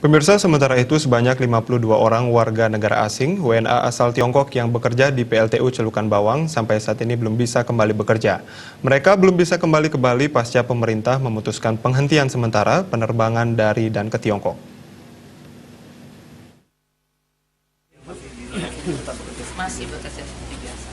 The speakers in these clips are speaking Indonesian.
Pemirsa, sementara itu sebanyak 52 orang warga negara asing WNA asal Tiongkok yang bekerja di PLTU Celukan Bawang sampai saat ini belum bisa kembali bekerja. Mereka belum bisa kembali ke Bali pasca pemerintah memutuskan penghentian sementara penerbangan dari dan ke Tiongkok. Masih bekerja seperti biasa.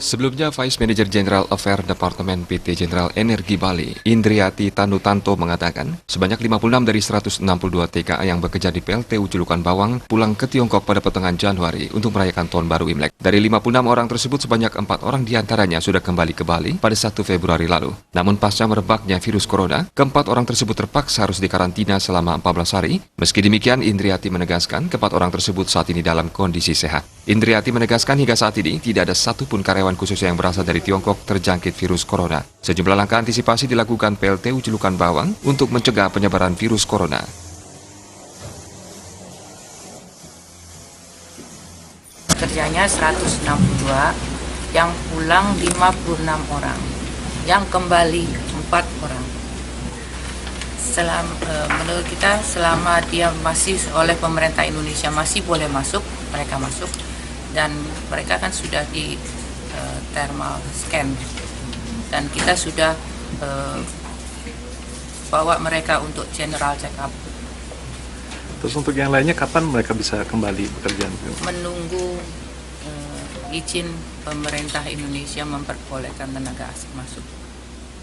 Sebelumnya, Vice Manager General Affairs Departemen PT General Energi Bali, Indriati Tanutanto mengatakan, sebanyak 56 dari 162 TKA yang bekerja di PLTU Celukan Bawang pulang ke Tiongkok pada pertengahan Januari untuk merayakan Tahun Baru Imlek. Dari 56 orang tersebut, sebanyak 4 orang diantaranya sudah kembali ke Bali pada 1 Februari lalu. Namun pasca merebaknya virus corona, keempat orang tersebut terpaksa harus dikarantina selama 14 hari. Meski demikian, Indriati menegaskan keempat orang tersebut saat ini dalam kondisi sehat. Indriati menegaskan hingga saat ini tidak ada satupun karyawan khusus yang berasal dari Tiongkok terjangkit virus corona. Sejumlah langkah antisipasi dilakukan PLTU Celukan Bawang untuk mencegah penyebaran virus corona. Kerjanya 162, yang pulang 56 orang, yang kembali 4 orang. Menurut kita selama dia masih oleh pemerintah Indonesia masih boleh masuk, mereka masuk. Dan mereka kan sudah di thermal scan dan kita sudah bawa mereka untuk general check up. Terus untuk yang lainnya kapan mereka bisa kembali bekerja? Menunggu izin pemerintah Indonesia memperbolehkan tenaga asing masuk.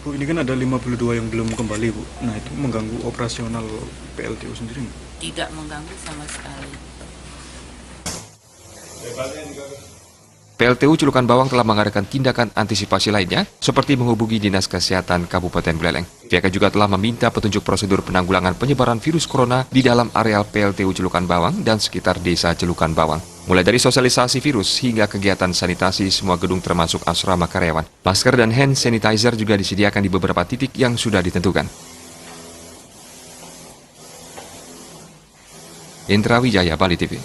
Bu, ini kan ada 52 yang belum kembali, Bu. Nah, itu mengganggu operasional PLTU sendiri nggak? Tidak mengganggu sama sekali. PLTU Celukan Bawang telah mengadakan tindakan antisipasi lainnya, seperti menghubungi Dinas Kesehatan Kabupaten Buleleng. Pihaknya juga telah meminta petunjuk prosedur penanggulangan penyebaran virus corona di dalam areal PLTU Celukan Bawang dan sekitar desa Celukan Bawang. Mulai dari sosialisasi virus hingga kegiatan sanitasi semua gedung termasuk asrama karyawan. Masker dan hand sanitizer juga disediakan di beberapa titik yang sudah ditentukan. Indra Wijaya, Bali TV.